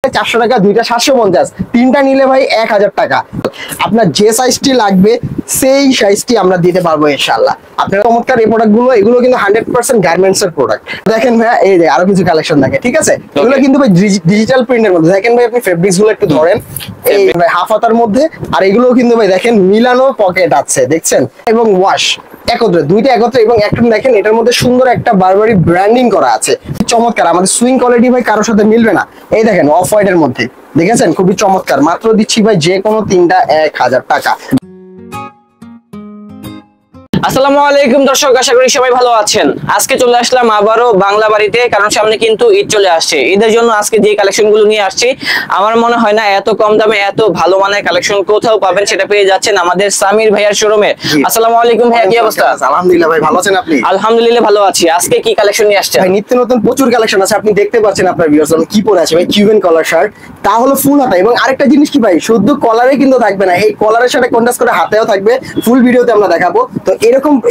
400 টাকা, দুইটা 750, তিনটা নিলে ভাই 1000 টাকা। আপনার যে সাইজটি লাগবে সেই সাইজটি আমরা দিতে পারবো ইনশাআল্লাহ। আপনার চমৎকার এই প্রোডাক্টগুলো, এগুলো কিন্তু 100% গার্মেন্টস এর প্রোডাক্ট। দেখেন ভাই, এই যে আরো কিছু কালেকশন থাকে, ঠিক আছে? এগুলো কিন্তু ভাই ডিজিটাল প্রিন্টের মধ্যে। দেখেন ভাই, আপনি ফেব্রিক্স গুলো একটু ধরেন, এই ভাই হাফ হাতার মধ্যে। আর এগুলো কিন্তু ভাই দেখেন মিলানো পকেট আছে, দেখছেন? এবং ওয়াশ একত্রে, দুইটা একত্রে। এবং একটা দেখেন, এটার মধ্যে সুন্দর একটা বারবারি ব্র্যান্ডিং করা আছে, চমৎকার। আমাদের সুইং কোয়ালিটি ভাই কারোর সাথে মিলবে না। এই দেখেন অফ হোয়াইটের মধ্যে, দেখেছেন? খুবই চমৎকার। মাত্র দিচ্ছি ভাই যে কোনো তিনটা 1000 টাকা। আসসালামু আলাইকুম দর্শক, আশা করি সবাই ভালো আছেন। আজকে চলে আসলাম আবারও বাংলা বাড়িতে, কারণ সামনে কিন্তু ঈদ চলে আসছে। ঈদের জন্য আজকে যে কালেকশন গুলো নিয়ে আসছি, আমার মনে হয় না এত কম দামে এত ভালো মানের কালেকশন কোথাও পাবেন। সেটা পেয়ে যাচ্ছেন আমাদের সামির ভাইয়ার শোরুমে। আসসালামু আলাইকুম ভাইয়া, কি অবস্থা? আলহামদুলিল্লাহ ভাই, ভালো আছেন আপনি? আলহামদুলিল্লাহ ভালো আছি। আজকে কি কালেকশন নিয়ে আসছেন? ভাই নিত্য নতুন প্রচুর কালেকশন আছে, আপনি দেখতে পাচ্ছেন আপনার ভিউয়ার্স কি পরে আছে ভাই। কিউবেন কলার শার্ট, তা হলো ফুল হাতা। এবং আরেকটা জিনিস কি ভাই, শুধু কলারে কিন্তু থাকবে না, এই কলারের সাথে কন্ট্রাস্ট করে হাতেও থাকবে। ফুল ভিডিওতে আমরা দেখাবো। তো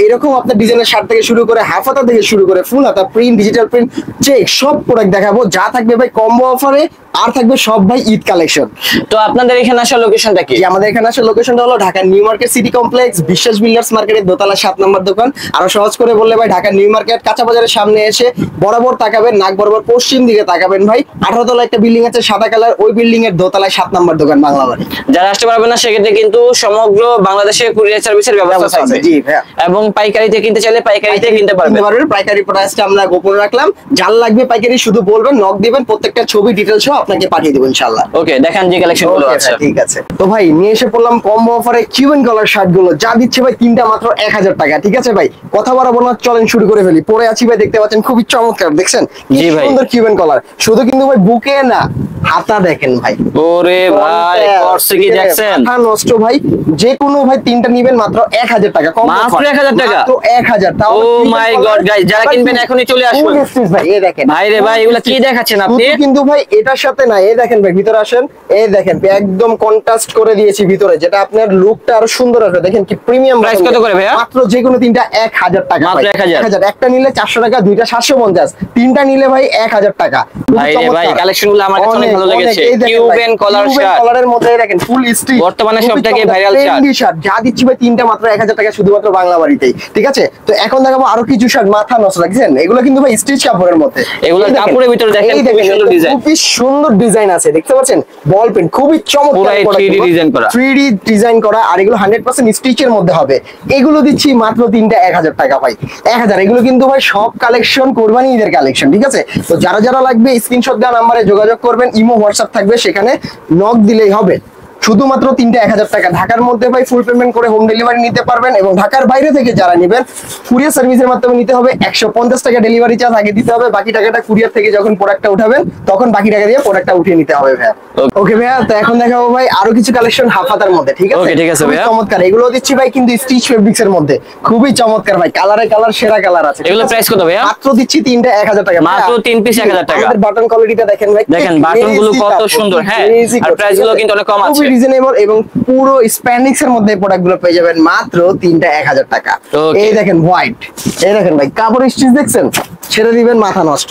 এরকম আপনার ডিজাইনের শার্ট থেকে শুরু করে হাফ হাতা থেকে শুরু করে ফুল হাতা, প্রিন্ট, ডিজিটাল প্রিন্ট, চেক সব প্রোডাক্ট দেখাবো। যা থাকবে ভাই কম্বো অফারে, আর থাকবে সব ভাই ঈদ কালেকশন। তো আপনাদের এখানে আসার লোকেশনটা কি? আমাদের এখানে আসার লোকেশনটা হলো Dhaka new market city complex, বিশ্বাস বিল্ডার্স মার্কেটের দোতলা 7 নম্বর দোকান। আরো সহজ করে বললে ভাই, ঢাকা নিউ মার্কেট কাঁচা বাজারের সামনে এসে বরাবর তাকাবেন, নাক বরাবর পশ্চিম দিকে তাকাবেন ভাই। 18 তলা একটা বিল্ডিং আছে সাদা কালার, ওই বিল্ডিং এর দোতলায় 7 নম্বর দোকান বাংলা বাড়ি। যারা আসতে পারবেন না সেক্ষেত্রে কিন্তু সমগ্র বাংলাদেশে কুরিয়ার সার্ভিসের ব্যবস্থা আছে। জি ভাই। এবং পাইকারিতে কিনতে চাইলে পাইকারিতে কিনতে পারবেন। পাইকারি প্রাইসটা আমরা গোপন রাখলাম। যার লাগবে পাইকারি শুধু বলবেন, নক দিবেন, প্রত্যেকটা ছবি ডিটেইলস সহ আপনাকে পাঠিয়ে দেব ইনশাআল্লাহ। ওকে, দেখেন যে কালেকশন গুলো আছে। ঠিক আছে। তো ভাই নিয়ে এসে পড়লাম কম্বো অফারে কিউবেন কলার শার্ট গুলো, যা দিচ্ছে ভাই তিনটা মাত্র 1000 টাকা। ঠিক আছে ভাই, কথা বাড়াবো না, চলেন শুরু করে ফেলি। পরে আছি ভাই, দেখতে পাচ্ছেন খুবই চমৎকার, দেখছেন? জি ভাই, সুন্দর কিউবেন কলার। শুধু কিন্তু ভাই বুকে না, হাতা দেখেন ভাই। ওরে ভাই, করছে কি দেখছেন? মাথা নষ্ট ভাই। যে কোনো ভাই তিনটা নিবেন মাত্র 1000 টাকা। মাত্র 1000 টাকা? তো 1000। তাও ও মাই গড গাইস, যারা কিনবেন এখনই চলে আসুন ভাই। এই দেখেন ভাই রে ভাই, এগুলা কি দেখাচ্ছেন আপনি? কিন্তু ভাই এটার সাথে না, এই দেখেন ভাই, ভিতরে আসেন। এই দেখেন একদম কন্ট্রাস্ট করে দিয়েছি ভিতরে, যেটা আপনার লুকটা আরো সুন্দর আসবে। দেখেন কি প্রিমিয়াম। প্রাইস কত করে ভাইয়া? মাত্র যে কোনো তিনটা 1000 টাকা। মাত্র 1000। একটা নিলে 400 টাকা, দুইটা 750, তিনটা নিলে ভাই 1000 টাকা। ভাই রে ভাই, কালেকশনগুলো আমার কাছে অনেক ভালো লেগেছে। কিউবেন কলার শার্ট, কলারের মধ্যে দেখেন ফুল স্টিচ, বর্তমানে সবথেকে ভাইরাল শার্ট। যা দিচ্ছি ভাই তিনটা মাত্র 1000 টাকা, শুধুমাত্র বাংলা বাড়িতেই। ঠিক আছে, তো এখন দেখাবো আরো কিছু শার্ট। মাথা নষ্ট লাগছেন? এগুলো কিন্তু ভাই স্টিচ কাপড়ের মধ্যে। এগুলো কাপড়ের ভিতরে দেখেন খুব সুন্দর ডিজাইন, খুবই সুন্দর ডিজাইন আছে, দেখতে পাচ্ছেন? বল পেন, খুবই চমৎকার, 3D ডিজাইন করা, 3D ডিজাইন করা। আর এগুলো 100% স্টিচের মধ্যে হবে। এগুলো দিচ্ছি মাত্র তিনটা 1000 টাকা ভাই। 1000। এগুলো কিন্তু ভাই সব কালেকশন কোরবানি ঈদের কালেকশন। ঠিক আছে, তো যারা যারা লাগবে স্ক্রিনশট দেওয়া নাম্বারে যোগাযোগ করবেন। ইমো হোয়াটসঅ্যাপ থাকবে, সেখানে নক দিলেই হবে। শুধুমাত্র তিনটা 1000 টাকা। ঢাকার মধ্যে ভাই ফুল পেমেন্ট করে হোম ডেলিভারি নিতে পারবেন। এবং ঢাকার বাইরে থেকে যারা নেবেন, কুরিয়ার সার্ভিসের মাধ্যমে নিতে হবে। 150 টাকা ডেলিভারি চার্জ আগে দিতে হবে। বাকি টাকাটা কুরিয়ার থেকে যখন প্রোডাক্টটা উঠাবেন, তখন বাকি টাকা দিয়ে প্রোডাক্টটা উঠিয়ে নিতে হবে ভাই। ওকে ভাইয়া, তো এখন দেখাবো ভাই আরো কিছু কালেকশন হাফ হাতার মধ্যে। ঠিক আছে, ওকে ঠিক আছে ভাইয়া। চমৎকার। এগুলো দিচ্ছি ভাই কিন্তু স্টিচ ফেব্রিক্স এর মধ্যে, খুবই চমৎকার ভাই। কালারে কালার, সেরা কালার আছে। এগুলো প্রাইস কত ভাইয়া? মাত্র দিচ্ছি তিনটা 1000 টাকা। মাত্র 3 পিস 1000 টাকা। আমাদের বাটন কোয়ালিটিটা দেখেন ভাই, দেখেন বাটন গুলো কত সুন্দর। হ্যাঁ, আর প্রাইস গুলো কিন্তু অনেক কম আছে, খুবই রিজনেবল। এবং পুরো স্প্যান্ডিক্স এর মধ্যে প্রোডাক্ট গুলো পেয়ে যাবেন মাত্র তিনটা 1000 টাকা। এই দেখেন হোয়াইট, এই দেখেন ভাই কাপড় স্টিচ দেখছেন, ছেড়ে দিবেন মাথা নষ্ট।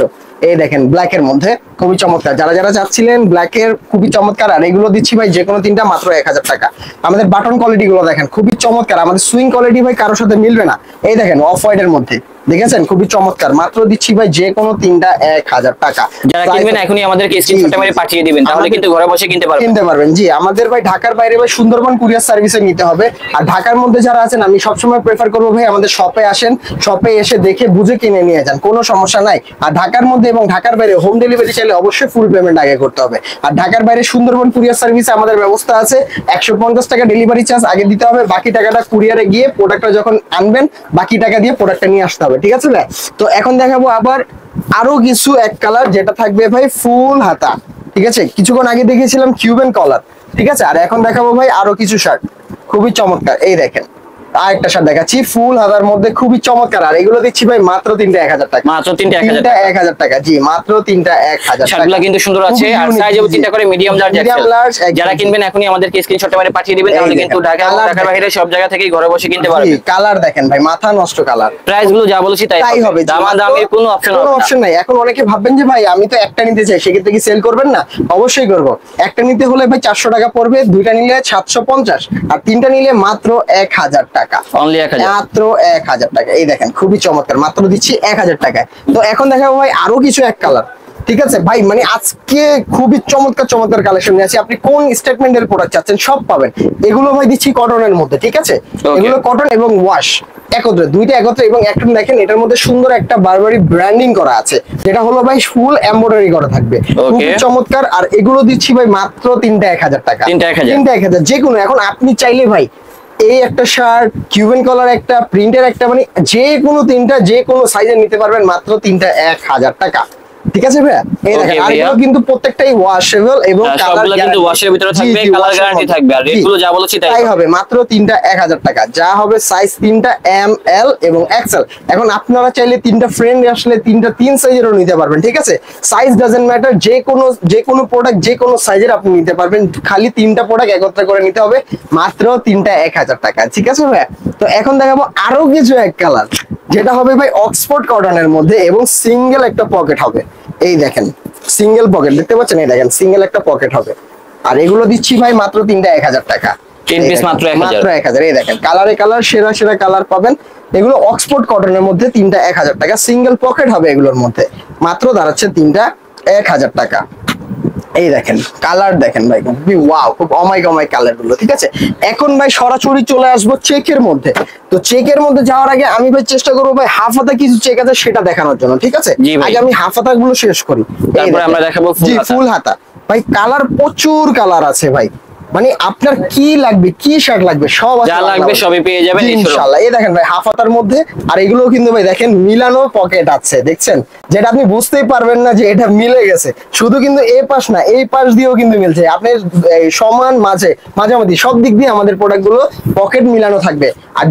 এই দেখেন ব্ল্যাক এর মধ্যে, খুবই চমৎকার। যারা যারা চাচ্ছিলেন ব্ল্যাক এর, খুবই চমৎকার। আর এগুলো দিচ্ছি ভাই যে কোনো তিনটা মাত্র 1000 টাকা। আমাদের বাটন কোয়ালিটি গুলো দেখেন, খুবই চমৎকার। আমাদের সুইং কোয়ালিটি ভাই কারোর সাথে মিলবে না। এই দেখেন অফ হোয়াইট এর মধ্যে, দেখেছেন? খুবই চমৎকার। মাত্র দিচ্ছি ভাই যে কোনো তিনটা 1000 টাকা। যারা কিনবেন এখনই আমাদেরকে স্ক্রিনশটটা মেরে পাঠিয়ে দিবেন, তাহলে কিন্তু ঘরে বসে কিনতে পারবেন। জি, আমাদের ভাই ঢাকার বাইরে ভাই সুন্দরবন কুরিয়ার সার্ভিসে নিতে হবে। আর ঢাকার মধ্যে যারা আছেন, আমি সবসময় প্রেফার করবো ভাই আমাদের শপে আসেন, শপে এসে দেখে বুঝে কিনে নিয়ে যান, কোনো সমস্যা নাই। আর ঢাকার মধ্যে এবং ঢাকার বাইরে হোম ডেলিভারি চাইলে অবশ্যই ফুল পেমেন্ট আগে করতে হবে। আর ঢাকার বাইরে সুন্দরবন কুরিয়ার সার্ভিসে আমাদের ব্যবস্থা আছে। 150 টাকা ডেলিভারি চার্জ আগে দিতে হবে। বাকি টাকাটা কুরিয়ারে গিয়ে প্রোডাক্টটা যখন আনবেন, বাকি টাকা দিয়ে প্রোডাক্টটা নিয়ে আসতে হবে। ঠিক আছে ভাই? তো এখন দেখাবো আবার আরো কিছু এক কালার, যেটা থাকবে ভাই ফুল হাতা। ঠিক আছে, কিছুক্ষণ আগে দেখিয়েছিলাম কিউবেন কলার। ঠিক আছে, আর এখন দেখাবো ভাই আরো কিছু শার্ট, খুবই চমৎকার। এই দেখেন আরেকটা শার্ট দেখাচ্ছি ফুল হাতার মধ্যে, খুবই চমৎকার। আর এগুলো দিচ্ছি ভাই মাত্র তিনটা 1000 টাকা। মাত্র তিনটা 1000 তিনটা 1000 টাকা, জি মাত্র তিনটা 1000 টাকা। শার্টগুলো কিন্তু সুন্দর আছে। খুবই আর unique, সাইজেও জি। চিন্তা করে মিডিয়াম লার্জ Medium large, একদম। যারা কিনবেন এখনই আমাদেরকে স্ক্রিনশটে মানে পাঠিয়ে দিবেন, এই তাহলে দেখেন, কিন্তু ঢাকা এবং colour ঢাকার দেখেন। বাইরে সব জায়গা থেকেই ঘরে বসে কিনতে জি, পারবেন। কালার দেখেন ভাই, মাথা নষ্ট কালার। প্রাইস গুলো যা বলেছি তাই তাই হবে, জি, দামাদামির মাত্র কোনো অপশন কোনো হবে না। অপশন নাই। এখন অনেকে ভাববেন যে ভাই আমি তো একটা নিতে চাই, সেক্ষেত্রে কি সেল করবেন না? অবশ্যই করব। একটা নিতে হলে ভাই 400 টাকা পড়বে, দুইটা নিলে 750, আর তিনটা নিলে মাত্র 1000 টাকা। অনলি 1000। মাত্র 1000 টাকা। এই দেখেন খুবই চমৎকার, মাত্র দিচ্ছি 1000 টাকায়। তো এখন দেখাবো ভাই আরো কিছু এক কালার, ঠিক আছে ভাই? মানে আজকে খুবই চমৎকার চমৎকার কালেকশন নিয়ে আসি। আপনি কোন স্টেটমেন্টের প্রোডাক্ট চাচ্ছেন সব পাবেন। এগুলো ভাই দিচ্ছি কটনের মধ্যে, ঠিক আছে? এগুলো কটন এবং ওয়াশ একত্রে, দুইটা একত্রে। এবং একটা দেখেন এটার মধ্যে সুন্দর একটা বারবারি ব্র্যান্ডিং করা আছে, যেটা হলো ভাই ফুল এমব্রয়ডারি করা থাকবে, খুবই চমৎকার। আর এগুলো দিচ্ছি ভাই মাত্র তিনটা 1000 টাকা। তিনটা 1000, যে কোনো। এখন আপনি চাইলে ভাই এই একটা শার্ট, কিউবেন কলার একটা, প্রিন্টের একটা, মানে যে কোনো তিনটা যে কোনো সাইজের নিতে পারবেন মাত্র তিনটা 1000 টাকা। ঠিক আছে ভাইয়া? এই দেখেন, আর এগুলো কিন্তু প্রত্যেকটাই ওয়াশেবল এবং সবগুলো কিন্তু ওয়াশের ভিতরে থাকবে, কালার গ্যারান্টি থাকবে। আর রেটগুলো যা বলেছি তাই হবে, মাত্র তিনটা 1000 টাকা। যা হবে সাইজ তিনটা এম, এল এবং এক্সেল। এখন আপনারা চাইলে তিনটা ফ্রেন্ড আসলে তিনটা তিন সাইজেরও নিতে পারবেন, ঠিক আছে? সাইজ ডাজন্ট ম্যাটার, যে কোনো প্রোডাক্ট যে কোনো সাইজের আপনি নিতে পারবেন। খালি তিনটা প্রোডাক্ট একত্রে করে নিতে হবে, মাত্র তিনটা 1000 টাকা। ঠিক আছে ভাইয়া? তো এখন দেখাবো আরো কিছু এক কালার, যেটা হবে ভাই অক্সফোর্ড কটনের মধ্যে এবং সিঙ্গেল একটা পকেট হবে। এই দেখেন সিঙ্গেল পকেট, দেখতে পাচ্ছেন? এই দেখেন সিঙ্গেল একটা পকেট হবে। আর এগুলো দিচ্ছি ভাই মাত্র তিনটা 1000 টাকা। 3 পিস মাত্র 1000। এই দেখেন কালারে কালার, সেরা সেরা কালার পাবেন। এগুলো অক্সফোর্ড কটনের মধ্যে তিনটা 1000 টাকা। সিঙ্গেল পকেট হবে এগুলোর মধ্যে, মাত্র দাঁড়াচ্ছে তিনটা 1000 টাকা। এই দেখেন কালার দেখেন ভাই, খুবই ওয়াও, খুব অমাইক অমাইক কালার গুলো, ঠিক আছে? এখন ভাই সরাসরি চলে আসবো চেকের মধ্যে। তো চেকের মধ্যে যাওয়ার আগে আমি ভাই চেষ্টা করবো ভাই হাফ হাতা কিছু চেক আছে সেটা দেখানোর জন্য, ঠিক আছে? আগে আমি হাফ হাতা গুলো শেষ করি, তারপরে আমরা দেখাবো ফুল হাতা। ভাই কালার প্রচুর কালার আছে ভাই, মানে আপনার কি লাগবে, কি শার্ট লাগবে সব আছে, যা লাগবে সবই পেয়ে যাবেন ইনশাআল্লাহ। এই দেখেন ভাই হাফ হাতার মধ্যে, আর এগুলো কিন্তু ভাই দেখেন মিলানো পকেট আছে, দেখছেন? যেটা আপনি বুঝতেই পারবেন না যে এটা মিলে গেছে। শুধু কিন্তু এই পাশ না, এই পাশ দিয়েও কিন্তু মিলছে। আপনি সমান মাঝামাঝি সব দিক দিয়ে আমাদের প্রোডাক্ট গুলো পকেট মিলানো থাকবে। আর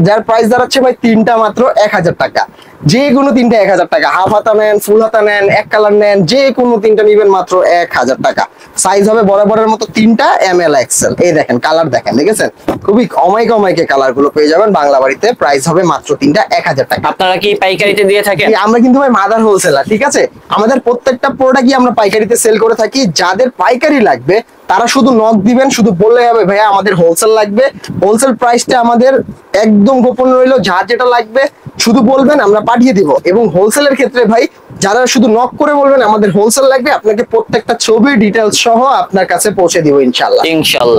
যার প্রাইস দাঁড়াচ্ছে ভাই তিনটা মাত্র 1000 টাকা। যে কোনো তিনটা 1000 টাকা। হাফ হাতা নেন, ফুল হাতা নেন, এক কালার নেন, যে কোনো তিনটা নিবেন মাত্র 1000 টাকা। সাইজ হবে বরাবরের মতো তিনটা এম, এল, এক্সেল। এই দেখেন কালার দেখেন, দেখেছেন? খুবই অমাইক অমাইকে কালার গুলো পেয়ে যাবেন বাংলা বাড়িতে। প্রাইস হবে মাত্র তিনটা 1000 টাকা। আপনারা কি পাইকারিতে দিয়ে থাকেন? আমরা কিন্তু ভাই মাদার হোলসেলার, ঠিক আছে? আমাদের প্রত্যেকটা প্রোডাক্টই আমরা পাইকারিতে সেল করে থাকি। যাদের পাইকারি লাগবে তারা শুধু নক দিবেন, শুধু বললে হবে ভাইয়া আমাদের হোলসেল লাগবে। হোলসেল প্রাইসটা আমাদের একদম গোপন রইলো, যার যেটা লাগবে শুধু বলবেন, আমরা পাঠিয়ে দিব। এবং হোলসেলের ক্ষেত্রে ভাই যারা শুধু নক করে বলবেন আমাদের হোলসেল লাগবে, আপনাকে প্রত্যেকটা ছবি ডিটেলস সহ আপনার কাছে পৌঁছে দিব ইনশাআল্লাহ।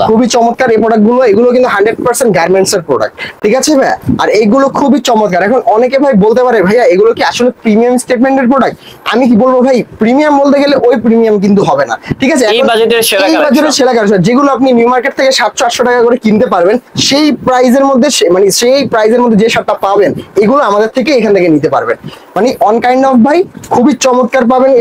খুবই চমৎকার এই প্রোডাক্ট গুলো। এগুলো কিন্তু 100% গার্মেন্টস এর প্রোডাক্ট, ঠিক আছে ভাই? আর এইগুলো খুবই চমৎকার। এখন অনেকে ভাই বলতে পারে ভাইয়া এগুলো কি আসলে প্রিমিয়াম স্টেটমেন্টের প্রোডাক্ট? আমি কি বলবো ভাই, প্রিমিয়াম বলতে গেলে ওই প্রিমিয়াম কিন্তু হবে না, ঠিক আছে? এই বাজেটের সেরা কালেকশন যেগুলো আপনি নিউ মার্কেট থেকে 700-800 টাকা করে কিনতে পারবেন, সেই প্রাইজের মধ্যে মানে সেই প্রাইজের মধ্যে যে শার্টটা পাবেন এগুলো আমাদের থেকে এখান থেকে নিতে পারবেন। মানে অন কাইন্ড অফ ভাই খুবই চমৎকার পাবেন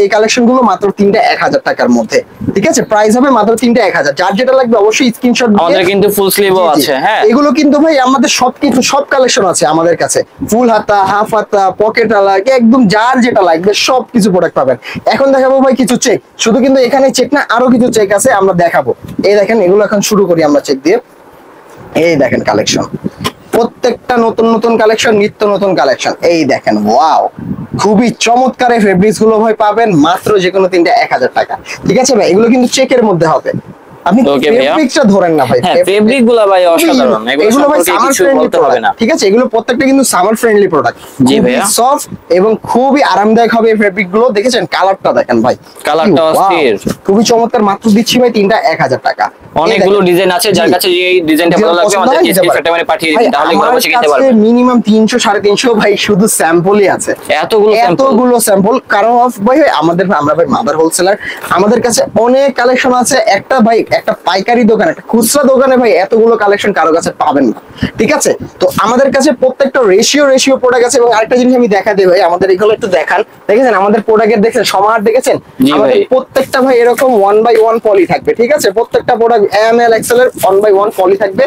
এই কালেকশন গুলো মাত্র তিনটা 1000 টাকার মধ্যে, ঠিক আছে? প্রাইস হবে মাত্র তিনটা 1000। যার যেটা লাগবে অবশ্যই স্ক্রিনশট দিয়ে। আমাদের কিন্তু ফুল স্লিভও আছে, হ্যাঁ এগুলো কিন্তু ভাই আমাদের সব কালেকশন আছে আমাদের কাছে। ফুল হাতা, হাফ হাতা, পকেট আলা, একদম যার যেটা লাগবে সব কিছু প্রোডাক্ট পাবেন। এখন দেখাবো ভাই কিছু চেক, শুধু কিন্তু এখানে চেক না, আরো কিছু চেক আছে আমরা দেখাবো। এই দেখেন এগুলো এখন শুরু করি আমরা চেক দিয়ে। এই দেখেন কালেকশন, প্রত্যেকটা নতুন নতুন কালেকশন, নিত্য নতুন কালেকশন। এই দেখেন ওয়াও, খুবই চমৎকার এই ফেব্রিক্স গুলো ভাই পাবেন মাত্র যে কোনো তিনটা 1000 টাকা, ঠিক আছে ভাই? এগুলো কিন্তু চেকের মধ্যে হবে। আপনি ফেব্রিক্সটা ধরেন না ভাই, ফেব্রিক গুলো ভাই অসাধারণ। এগুলো ভাই সামার ফ্রেন্ডলি প্রোডাক্ট, ঠিক আছে? এগুলো প্রত্যেকটা কিন্তু সামার ফ্রেন্ডলি প্রোডাক্ট। জি ভাইয়া, সফট এবং খুবই আরামদায়ক হবে এই ফেব্রিক গুলো। দেখেছেন কালারটা দেখেন ভাই, কালারটা অস্থির, খুবই চমৎকার। মাত্র দিচ্ছি ভাই তিনটা 1000 টাকা। অনেকগুলো ডিজাইন আছে, যার কাছে এই ডিজাইনটা ভালো লাগবে আমাদের স্ক্রিনশটে মানে পাঠিয়ে দিন, তাহলে ঘরে বসে কিনতে পারবেন। মিনিমাম 300-350 ভাই শুধু স্যাম্পলই আছে, এতগুলো স্যাম্পল। কারণ অফ ভাই আমরা ভাই মাদার হোলসেলার, আমাদের কাছে অনেক কালেকশন আছে। একটা ভাই একটা পাইকারি দোকান, একটা খুচরা দোকানে ভাই এতগুলো কালেকশন কারো কাছে পাবেন না। ঠিক আছে, তো আমাদের কাছে প্রত্যেকটা রেশিও প্রোডাক্ট আছে। এবং আরেকটা জিনিস আমি দেখা দিই ভাই, আমাদের এগুলো একটু দেখান। দেখেছেন আমাদের প্রোডাক্টের, দেখেন সমাহার দেখেছেন আমাদের প্রত্যেকটা ভাই এরকম 1/1 পলি থাকবে। ঠিক আছে, প্রত্যেকটা প্রোডাক্ট এম এল এক্সেল এর 1/1 পলি থাকবে।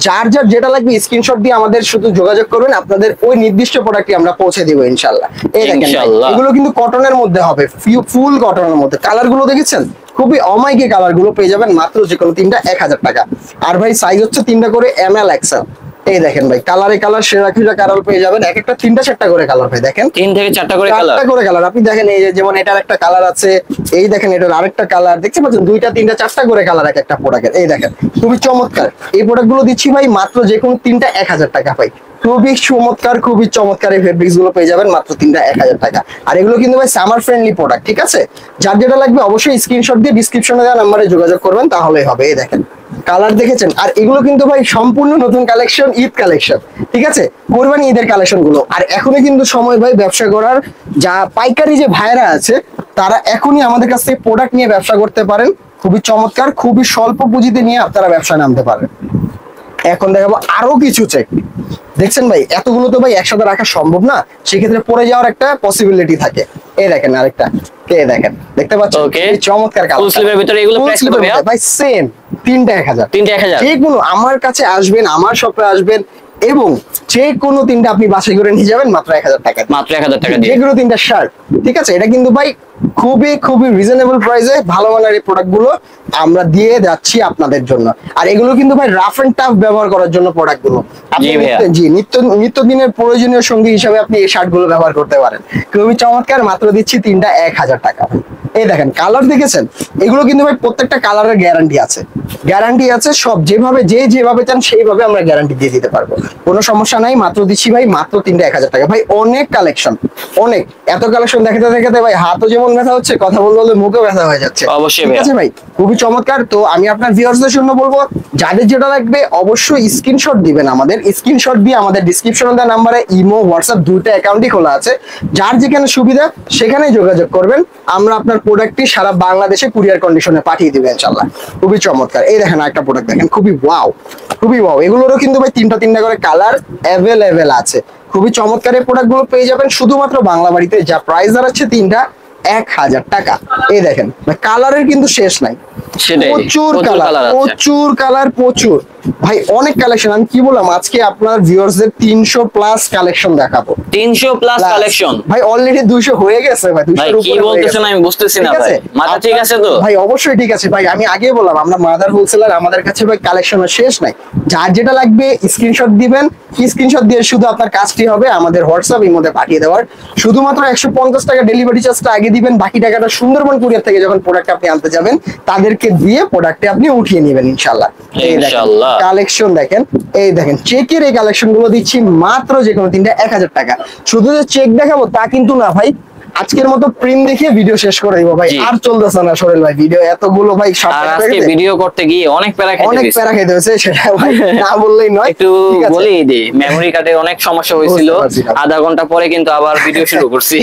যার যার যেটা লাগবে স্ক্রিনশট দিয়ে আমাদের শুধু যোগাযোগ করবেন, আপনাদের ওই নির্দিষ্ট প্রোডাক্টটি আমরা পৌঁছে দিব ইনশাআল্লাহ। এই দেখেন এগুলো কিন্তু কটনের মধ্যে হবে, ফুল কটনের মধ্যে। কালার গুলো দেখেছেন খুবই অমাইকে কালার গুলো পেয়ে যাবেন মাত্র যে কোনো তিনটা 1000 টাকা। আর ভাই সাইজ হচ্ছে তিনটা করে এম এল এক্সেল। এই দেখেন ভাই কালারে কালার সেরা কালার পেয়ে যাবেন, এক একটা তিনটা চারটা করে কালার ভাই। দেখেন 3 থেকে 4টা করে কালার আপনি দেখেন। এই যে যেমন এটার একটা কালার আছে, এই দেখেন এটার আরেকটা কালার দেখতে পাচ্ছেন, দুইটা তিনটা চারটা করে কালার এক একটা প্রোডাক্টের। এই দেখেন খুবই চমৎকার। এই প্রোডাক্ট গুলো দিচ্ছি ভাই মাত্র যে কোনো তিনটা 1000 টাকা ভাই। খুবই চমৎকার, খুবই চমৎকার এই ফেব্রিক্স গুলো পেয়ে যাবেন মাত্র তিনটা 1000 টাকা। আর এগুলো কিন্তু ভাই সামার ফ্রেন্ডলি প্রোডাক্ট। ঠিক আছে, যার যেটা লাগবে অবশ্যই স্ক্রিনশট দিয়ে ডিসক্রিপশনে দেওয়া নাম্বারে যোগাযোগ করবেন, তাহলেই হবে। এই দেখেন কালার দেখেছেন। আর এগুলো কিন্তু ভাই সম্পূর্ণ নতুন কালেকশন, ঈদ কালেকশন। ঠিক আছে, কোরবানি ঈদের কালেকশন গুলো। আর এখনই কিন্তু সময় ভাই ব্যবসা করার, যা পাইকারি যে ভাইরা আছে তারা এখনই আমাদের কাছ থেকে প্রোডাক্ট নিয়ে ব্যবসা করতে পারেন। খুবই চমৎকার, খুবই স্বল্প পুঁজিতে নিয়ে আপনারা ব্যবসায় নামতে পারেন। এখন দেখাবো আরো কিছু চেক। দেখছেন ভাই এতগুলো তো ভাই একসাথে রাখা সম্ভব না, সেক্ষেত্রে পড়ে যাওয়ার একটা পসিবিলিটি থাকে। এই দেখেন আরেকটা, দেখেন দেখতে পাচ্ছেন চমৎকার কালার। ফুল স্লিভের ভিতরে এগুলো প্রাইস কত ভাই? সেম তিনটা 1000। তিনটা 1000। যে কোনো আমার কাছে আসবেন, আমার শপে আসবেন এবং যে কোনো তিনটা আপনি বাছাই করে নিয়ে যাবেন মাত্র 1000 টাকা। মাত্র 1000 টাকা দিয়ে যে কোনো তিনটা শার্ট। ঠিক আছে, এটা কিন্তু ভাই খুবই রিজনেবল প্রাইসে ভালো মানের এই প্রোডাক্ট গুলো আমরা দিয়ে যাচ্ছি আপনাদের জন্য। আর এগুলো কিন্তু ভাই রাফ এন্ড টাফ ব্যবহার করার জন্য প্রোডাক্ট গুলো। জি, নিত্যদিনের প্রয়োজনীয় সঙ্গী হিসাবে আপনি এই শার্ট গুলো ব্যবহার করতে পারেন। খুবই চমৎকার, মাত্র দিচ্ছি তিনটা 1000 টাকা। এই দেখেন কালার দেখেছেন, এগুলো কিন্তু ভাই প্রত্যেকটা কালারের গ্যারান্টি আছে। সব যেভাবে চান সেইভাবে আমরা গ্যারান্টি দিয়ে দিতে পারবো, কোনো সমস্যা নাই। মাত্র দিচ্ছি ভাই মাত্র তিনটা 1000 টাকা। ভাই অনেক কালেকশন, অনেক এত কালেকশন দেখাতে ভাই হাতও যেমন ব্যথা হচ্ছে, কথা বলতে মুখও ব্যথা হয়ে যাচ্ছে। অবশ্যই ঠিক আছে ভাই, খুবই চমৎকার। তো আমি আপনার ভিউয়ার্সদের জন্য বলবো, যাদের যেটা লাগবে অবশ্যই স্ক্রিনশট দিবেন আমাদের। স্ক্রিনশট দিয়ে আমাদের ডিসক্রিপশনে দেওয়া নাম্বারে ইমো, হোয়াটসঅ্যাপ দুইটা অ্যাকাউন্টই খোলা আছে। যার যেখানে সুবিধা সেখানেই যোগাযোগ করবেন, আমরা আপনার প্রোডাক্টটি সারা বাংলাদেশে কুরিয়ার কন্ডিশনে পাঠিয়ে দিবেন ইনশাআল্লাহ। খুবই চমৎকার। এই দেখেন একটা প্রোডাক্ট দেখেন, খুবই ওয়াও। এগুলোরও কিন্তু ভাই তিনটা করে কালার অ্যাভেলেবেল আছে। খুবই চমৎকার এই প্রোডাক্ট গুলো পেয়ে যাবেন শুধুমাত্র বাংলা বাড়িতে, যা প্রাইস দাঁড়াচ্ছে তিনটা 1000 টাকা। এই দেখেন কালারের কিন্তু শেষ নাই, প্রচুর কালার ভাই, অনেক কালেকশন। আমি কি বললাম, আজকে আপনার ভিউয়ার্সদের 300 প্লাস কালেকশন দেখাবো। 300 প্লাস কালেকশন ভাই, অলরেডি 200 হয়ে গেছে ভাই। 200 কি বলতেছেন আমি বুঝতেছি না ভাই। মাথা ঠিক আছে তো ভাই? অবশ্যই ঠিক আছে ভাই। আমি আগে বললাম আমরা মাদার হোলসেলার, আমাদের কাছে ভাই কালেকশনের শেষ নাই। যার যেটা লাগবে স্ক্রিনশট দিবেন, স্ক্রিনশট দিয়ে শুধু আপনার কাজটি হবে আমাদের হোয়াটসঅ্যাপ এর মধ্যে পাঠিয়ে দেওয়ার। শুধুমাত্র 150 টাকা ডেলিভারি চার্জটা আগে দিবেন, বাকি টাকাটা সুন্দরবন কুরিয়ার থেকে যখন প্রোডাক্ট আপনি আনতে যাবেন তাদেরকে দিয়ে প্রোডাক্টে আপনি উঠিয়ে নেবেন ইনশাআল্লাহ। কালেকশন দেখেন, এই দেখেন চেকের এই কালেকশন গুলো দিচ্ছি মাত্র যে কোনো তিনটা 1000 টাকা। শুধু যে চেক দেখাবো তা কিন্তু না ভাই, আজকের মতো প্রিন্ট দেখিয়ে ভিডিও শেষ করে দিব ভাই। আর চলতেছে না সোহেল ভাই ভিডিও এতগুলো ভাই। আজকে ভিডিও করতে গিয়ে অনেক প্যারা খেতে হয়েছে, সেটা ভাই না বললেই নয়। একটু বলি দিই, মেমরি কার্ডে অনেক সমস্যা হয়েছিল, আধা ঘন্টা পরে কিন্তু আবার ভিডিও শুরু করছি।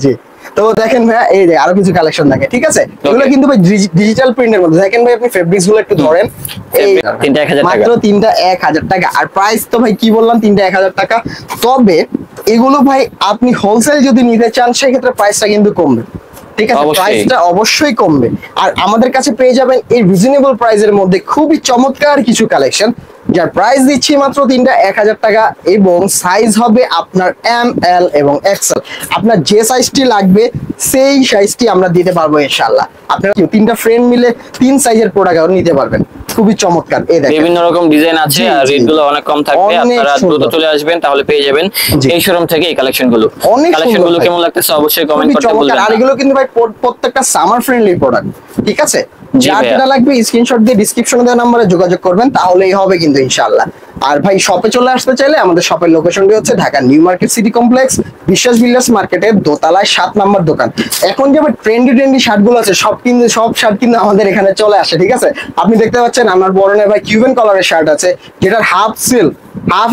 জি। তো দেখেন ভাই, এই যে আরো কিছু কালেকশন থাকে। ঠিক আছে, এগুলো কিন্তু ভাই ডিজিটাল প্রিন্টের মধ্যে। দেখেন ভাই আপনি ফেব্রিক্স গুলো একটু ধরেন, মাত্র তিনটা 1000 টাকা। আর প্রাইস তো ভাই কি বললাম, তিনটা 1000 টাকা। তবে এগুলো ভাই আপনি হোলসেল যদি নিতে চান সেক্ষেত্রে প্রাইসটা কিন্তু কমবে। ঠিক আছে, প্রাইসটা অবশ্যই কমবে। আর আমাদের কাছে পেয়ে যাবেন এই রিজনেবল প্রাইসের মধ্যে খুবই চমৎকার কিছু কালেকশন, যার প্রাইস দিচ্ছি মাত্র তিনটা 1000 টাকা। এবং সাইজ হবে আপনার এম এল এবং এক্সেল। আপনার যে সাইজটি লাগবে সেই সাইজটি আমরা দিতে পারবো ইনশাআল্লাহ। আপনারা তিনটা ফ্রেন্ড মিলে 3 সাইজের প্রোডাক্ট নিতে পারবেন। খুবই চমৎকার। এই দেখেন বিভিন্ন রকম ডিজাইন আছে, আর রেট গুলো অনেক কম থাকবে। আপনারা দ্রুত চলে আসবেন, তাহলে পেয়ে যাবেন এই শোরুম থেকে এই কালেকশন গুলো। কেমন লাগতেছে অবশ্যই কমেন্ট করতে ভুলবেন না। আর এগুলো কিন্তু ভাই প্রত্যেকটা সামার ফ্রেন্ডলি প্রোডাক্ট। ঠিক আছে, যার যেটা লাগবে স্ক্রিনশট দিয়ে ডিসক্রিপশনে দেওয়া নম্বরে যোগাযোগ করবেন, তাহলেই হবে কিন্তু ইনশাআল্লাহ। আর ভাই শপে চলে আসতে চাইলে আমাদের শপের লোকেশনটি হচ্ছে Dhaka new market city complex, বিশ্বাস বিল্ডার্স মার্কেটের দোতলায় 7 নম্বর দোকান। এখন যে ট্রেন্ডি শার্ট গুলো আছে সব শার্ট কিন্তু আমাদের এখানে চলে আসে। ঠিক আছে, আপনি দেখতে পাচ্ছেন আমার বড় ভাই কিউবেন কালারের শার্ট আছে, যেটার হাফ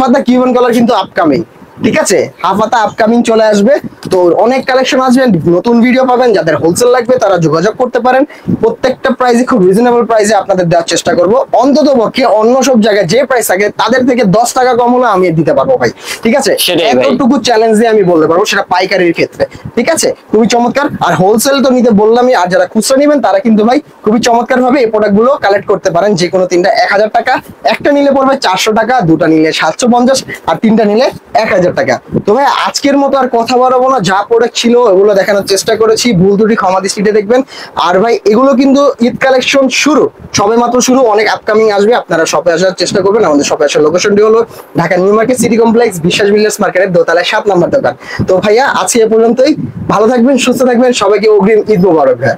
হাতা কিউবেন কালার কিন্তু আপকামিং। ঠিক আছে, হাফাতা আপকামিং চলে আসবে। তো অনেক কালেকশন আসবে, নতুন ভিডিও পাবেন। যাদের হোলসেল লাগবে তারা যোগাযোগ করতে পারেন। প্রত্যেকটা প্রাইসে খুব রিজনেবল প্রাইসে আপনাদের দেওয়ার চেষ্টা করব। অন্তত পক্ষে অন্য সব জায়গায় যে প্রাইস থাকে তাদের থেকে 10 টাকা কম হলে আমি দিতে পারবো ভাই। ঠিক আছে, সেটাই ভাই। এতটুকু চ্যালেঞ্জ দিয়ে আমি বলতে পারবো, সেটা পাইকারির ক্ষেত্রে। ঠিক আছে, খুবই চমৎকার। আর হোলসেল তো নিতে বললামই, আর যারা খুচরা নেবেন তারা কিন্তু ভাই খুবই চমৎকার ভাবে এই প্রোডাক্ট গুলো কালেক্ট করতে পারেন। যে কোনো তিনটা 1000 টাকা, একটা নিলে পড়বে 400 টাকা, দুটা নিলে 750, আর তিনটা নিলে 1000 টাকা। তো ভাই আজকের মতো আর কথা বাড়াবো না, যা প্রোডাক্ট ছিল ওগুলো দেখানোর চেষ্টা করেছি। ভুল ত্রুটি ক্ষমা দৃষ্টিতে দেখবেন। আর ভাই এগুলো কিন্তু ঈদ কালেকশন শুরু, সবে মাত্র শুরু, অনেক আপকামিং আসবে। আপনারা শপে আসার চেষ্টা করবেন। আমাদের শপে আসার লোকেশনটি হলো Dhaka new market city complex, বিশ্বাস বিল্ডার্স মার্কেটের দোতলায় 7 নম্বর দোকান। তো ভাইয়া আজকে এ পর্যন্তই, ভালো থাকবেন, সুস্থ থাকবেন, সবাইকে অগ্রিম ঈদ মোবারক ভাইয়া।